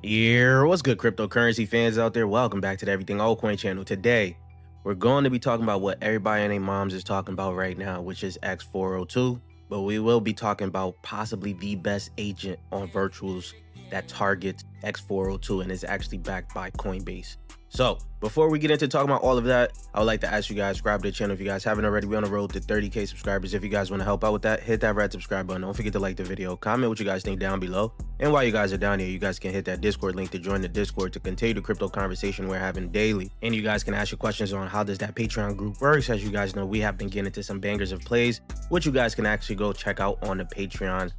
Yeah, what's good, cryptocurrency fans out there? Welcome back to the Everything Altcoin channel. Today, we're going to be talking about what everybody and their moms is talking about right now, which is x402. But we will be talking about possibly the best agent on virtuals that targets x402 and is actually backed by Coinbase. So before we get into talking about all of that, I would like to ask you guys, subscribe to the channel if you guys haven't already. We're on the road to 30K subscribers. If you guys want to help out with that, hit that red subscribe button. Don't forget to like the video, comment what you guys think down below. And while you guys are down here, you guys can hit that Discord link to join the Discord to continue the crypto conversation we're having daily. And you guys can ask your questions on how does that Patreon group works. As you guys know, we have been getting into some bangers of plays, which you guys can actually go check out on the Patreon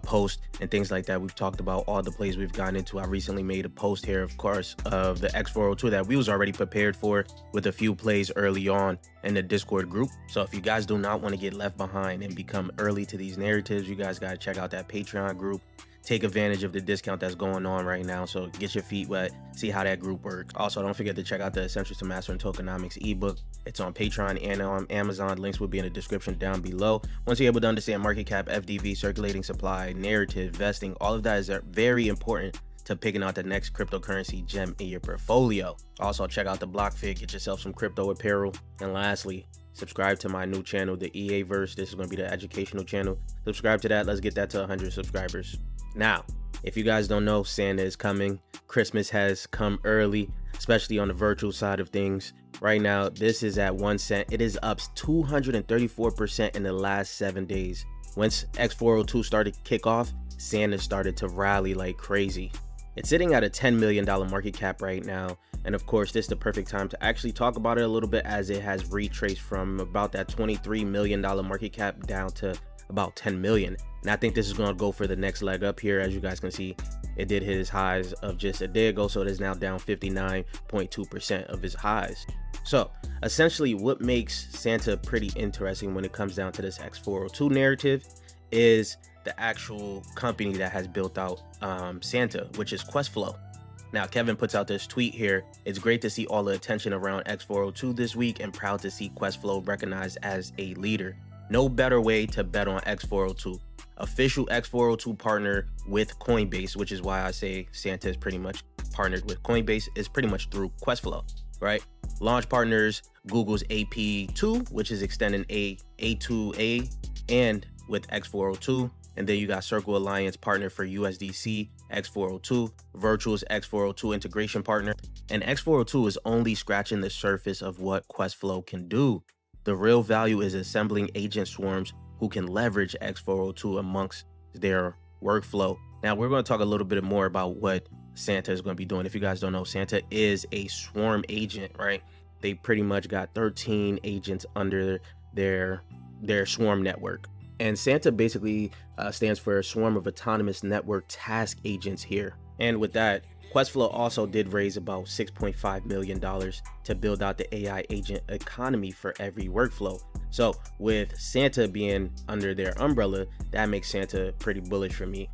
post and things like that. We've talked about all the plays we've gotten into. I recently made a post here, of course, of the x402 that we was already prepared for with a few plays early on in the Discord group. So if you guys do not want to get left behind and become early to these narratives, you guys got to check out that Patreon group. Take advantage of the discount that's going on right now. So get your feet wet, see how that group works. Also, don't forget to check out the Essentials to Mastering Tokenomics ebook. It's on Patreon and on Amazon. Links will be in the description down below. Once you're able to understand market cap, FDV, circulating supply, narrative, vesting, all of that is very important to picking out the next cryptocurrency gem in your portfolio. Also, check out the block fig, get yourself some crypto apparel. And lastly, subscribe to my new channel, the EAverse. This is going to be the educational channel. Subscribe to that. Let's get that to 100 subscribers. Now, if you guys don't know, Santa is coming. Christmas has come early, especially on the virtual side of things. Right now, this is at 1 cent. It is up 234% in the last 7 days. Once x402 started to kick off, Santa started to rally like crazy. It's sitting at a $10 million market cap right now. And of course, this is the perfect time to actually talk about it a little bit, as it has retraced from about that $23 million market cap down to about 10 million. And I think this is going to go for the next leg up here. As you guys can see, it did hit his highs of just a day ago, so it is now down 59.2% of his highs. So essentially, what makes Santa pretty interesting when it comes down to this x402 narrative is the actual company that has built out Santa, which is Questflow. Now, Kevin puts out this tweet here. It's great to see all the attention around x402 this week, and proud to see Questflow recognized as a leader. No better way to bet on x402. Official x402 partner with Coinbase, which is why I say Santa is pretty much partnered with Coinbase, is pretty much through Questflow, right? Launch partners, Google's AP2, which is extending A2A, and with x402. And then you got Circle Alliance partner for USDC, x402, Virtual's x402 integration partner. And x402 is only scratching the surface of what Questflow can do. The real value is assembling agent swarms who can leverage x402 amongst their workflow. Now, we're going to talk a little bit more about what Santa is going to be doing. If you guys don't know, Santa is a swarm agent, right? They pretty much got 13 agents under their swarm network. And Santa basically stands for a swarm of autonomous network task agents here. And with that, Questflow also did raise about $6.5 million to build out the AI agent economy for every workflow. So with Santa being under their umbrella, that makes Santa pretty bullish for me.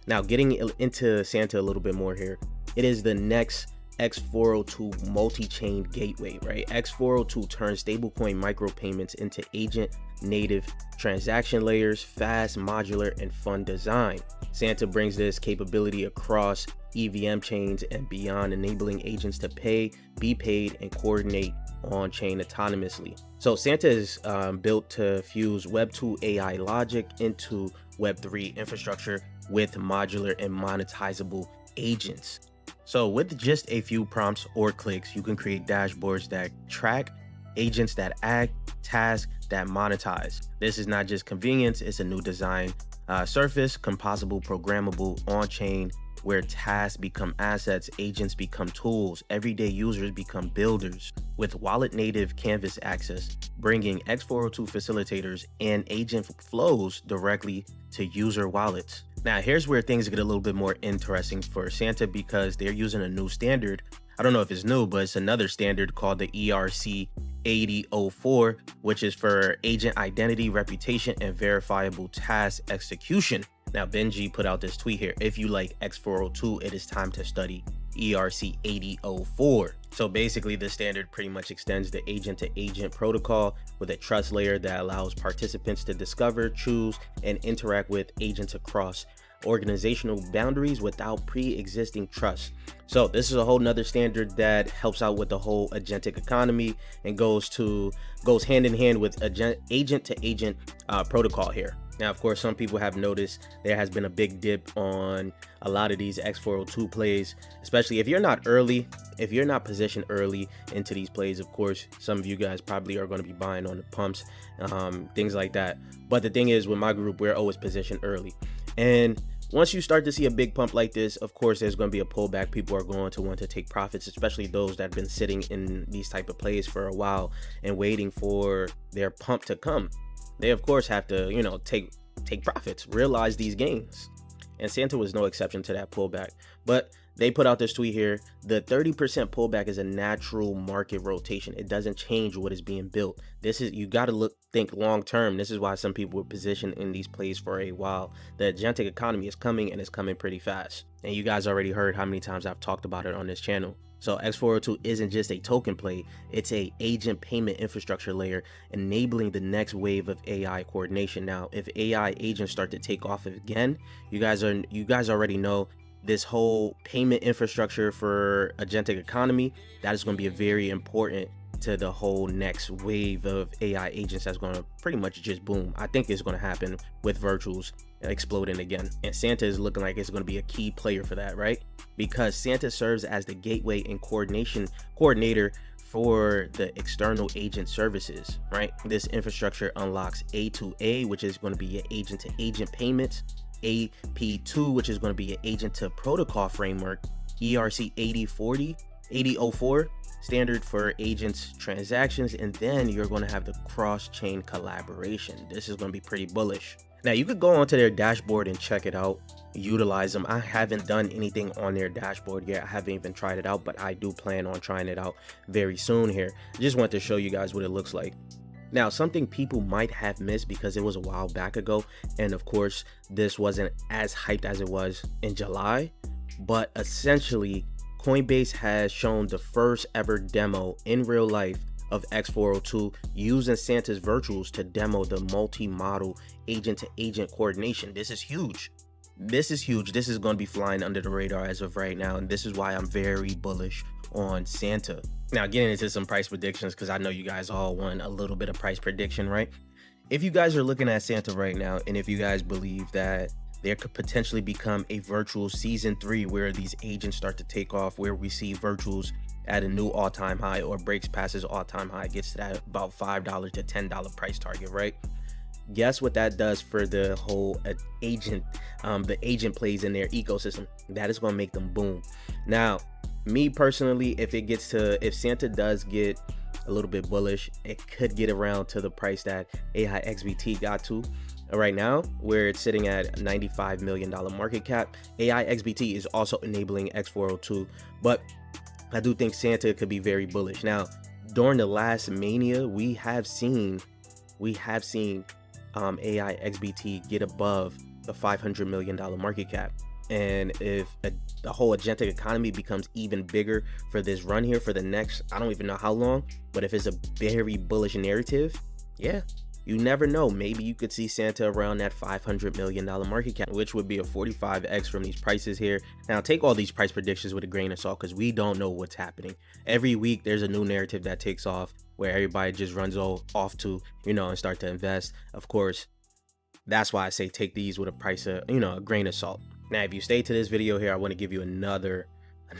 Now, getting into Santa a little bit more here, it is the next x402 multi-chain gateway, right? x402 turns stablecoin micropayments into agent native transaction layers, fast, modular, and fun design. Santa brings this capability across EVM chains and beyond, enabling agents to pay, be paid, and coordinate on-chain autonomously. So Santa is built to fuse Web 2 AI logic into Web 3 infrastructure with modular and monetizable agents. So with just a few prompts or clicks, you can create dashboards that track, agents that act, tasks that monetize. This is not just convenience, it's a new design surface, composable, programmable, on-chain, where tasks become assets, agents become tools, everyday users become builders. With wallet native canvas access, bringing x402 facilitators and agent flows directly to user wallets. Now, here's where things get a little bit more interesting for Santa, because they're using a new standard. I don't know if it's new, but it's another standard called the ERC 8004, which is for agent identity, reputation, and verifiable task execution. Now, Benji put out this tweet here. If you like x402, it is time to study ERC 8004. So basically, the standard pretty much extends the agent-to-agent protocol with a trust layer that allows participants to discover, choose, and interact with agents across organizational boundaries without pre-existing trust. So this is a whole nother standard that helps out with the whole agentic economy and goes hand in hand with agent to agent protocol here. Now, of course, some people have noticed there has been a big dip on a lot of these x402 plays, especially if you're not positioned early into these plays. Of course, some of you guys probably are going to be buying on the pumps, things like that. But the thing is, with my group, we're always positioned early. And once you start to see a big pump like this, of course, there's going to be a pullback. People are going to want to take profits, especially those that have been sitting in these type of plays for a while and waiting for their pump to come. They, of course, have to, you know, take profits, realize these gains. And Santa was no exception to that pullback. But they put out this tweet here: the 30% pullback is a natural market rotation. It doesn't change what is being built. This is, you got to think long term. This is why some people were positioned in these plays for a while. The agentic economy is coming, and it's coming pretty fast. And you guys already heard how many times I've talked about it on this channel. So x402 isn't just a token play, it's a agent payment infrastructure layer enabling the next wave of AI coordination. Now, if AI agents start to take off again, you guys already know this whole payment infrastructure for agentic economy, that is going to be a very important to the whole next wave of AI agents that's going to pretty much just boom. I think it's going to happen with virtuals exploding again, and Santa is looking like it's going to be a key player for that, right? Because Santa serves as the gateway and coordinator for the external agent services, right? This infrastructure unlocks A2A, which is going to be your agent to agent payments, AP2, which is going to be an agent to protocol framework, ERC 8004 standard for agents transactions, and then you're going to have the cross-chain collaboration. This is going to be pretty bullish. Now, you could go onto their dashboard and check it out, utilize them. I haven't done anything on their dashboard yet. I haven't even tried it out, but I do plan on trying it out very soon here. I just want to show you guys what it looks like. Now, something people might have missed because it was a while back ago, and of course, this wasn't as hyped as it was in July, but essentially, Coinbase has shown the first ever demo in real life of x402 using Santa's virtuals to demo the multi-model agent-to-agent coordination. This is huge. This is huge. This is going to be flying under the radar as of right now, and this is why I'm very bullish on Santa. Now, getting into some price predictions, because I know you guys all want a little bit of price prediction, right? If you guys are looking at Santa right now, and if you guys believe that there could potentially become a virtual season 3 where these agents start to take off, where we see virtuals at a new all-time high or breaks past his all-time high, gets to that about $5 to $10 price target, right? Guess what that does for the whole agent, the agent plays in their ecosystem. That is going to make them boom. Now, me personally, if Santa does get a little bit bullish, it could get around to the price that AIXBT got to right now, where it's sitting at $95 million market cap. AIXBT is also enabling x402, but I do think Santa could be very bullish. Now, during the last mania, we have seen AIXBT get above the $500 million market cap. And if the whole agentic economy becomes even bigger for this run here for the next, I don't even know how long, but if it's a very bullish narrative, yeah, you never know. Maybe you could see Santa around that $500 million market cap, which would be a 45x from these prices here. Now, take all these price predictions with a grain of salt, because we don't know what's happening. Every week, there's a new narrative that takes off where everybody just runs off to, and start to invest. Of course, that's why I say take these with a price of, a grain of salt. Now, if you stay to this video here, I want to give you another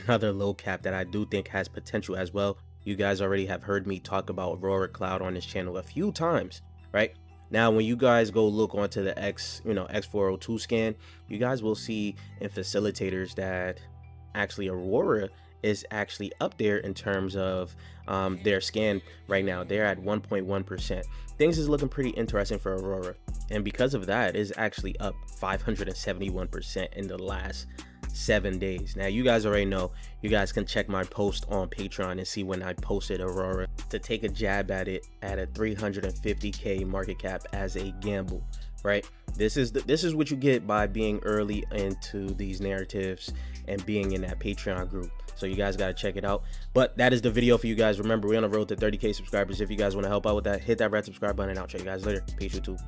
low cap that I do think has potential as well. You guys already have heard me talk about Aurora Cloud on this channel a few times, right? Now, when you guys go look onto the x402 scan, you guys will see in facilitators that actually Aurora is actually up there in terms of their scan right now. They're at 1.1%. Things is looking pretty interesting for Aurora, and because of that, is actually up 571% in the last 7 days. Now, you guys already know, you guys can check my post on Patreon and see when I posted Aurora to take a jab at it at a 350k market cap as a gamble, right? This is what you get by being early into these narratives and being in that Patreon group. So you guys got to check it out. But that is the video for you guys. Remember, we're on the road to 30k subscribers. If you guys want to help out with that, hit that red subscribe button, and I'll check you guys later. Peace, YouTube.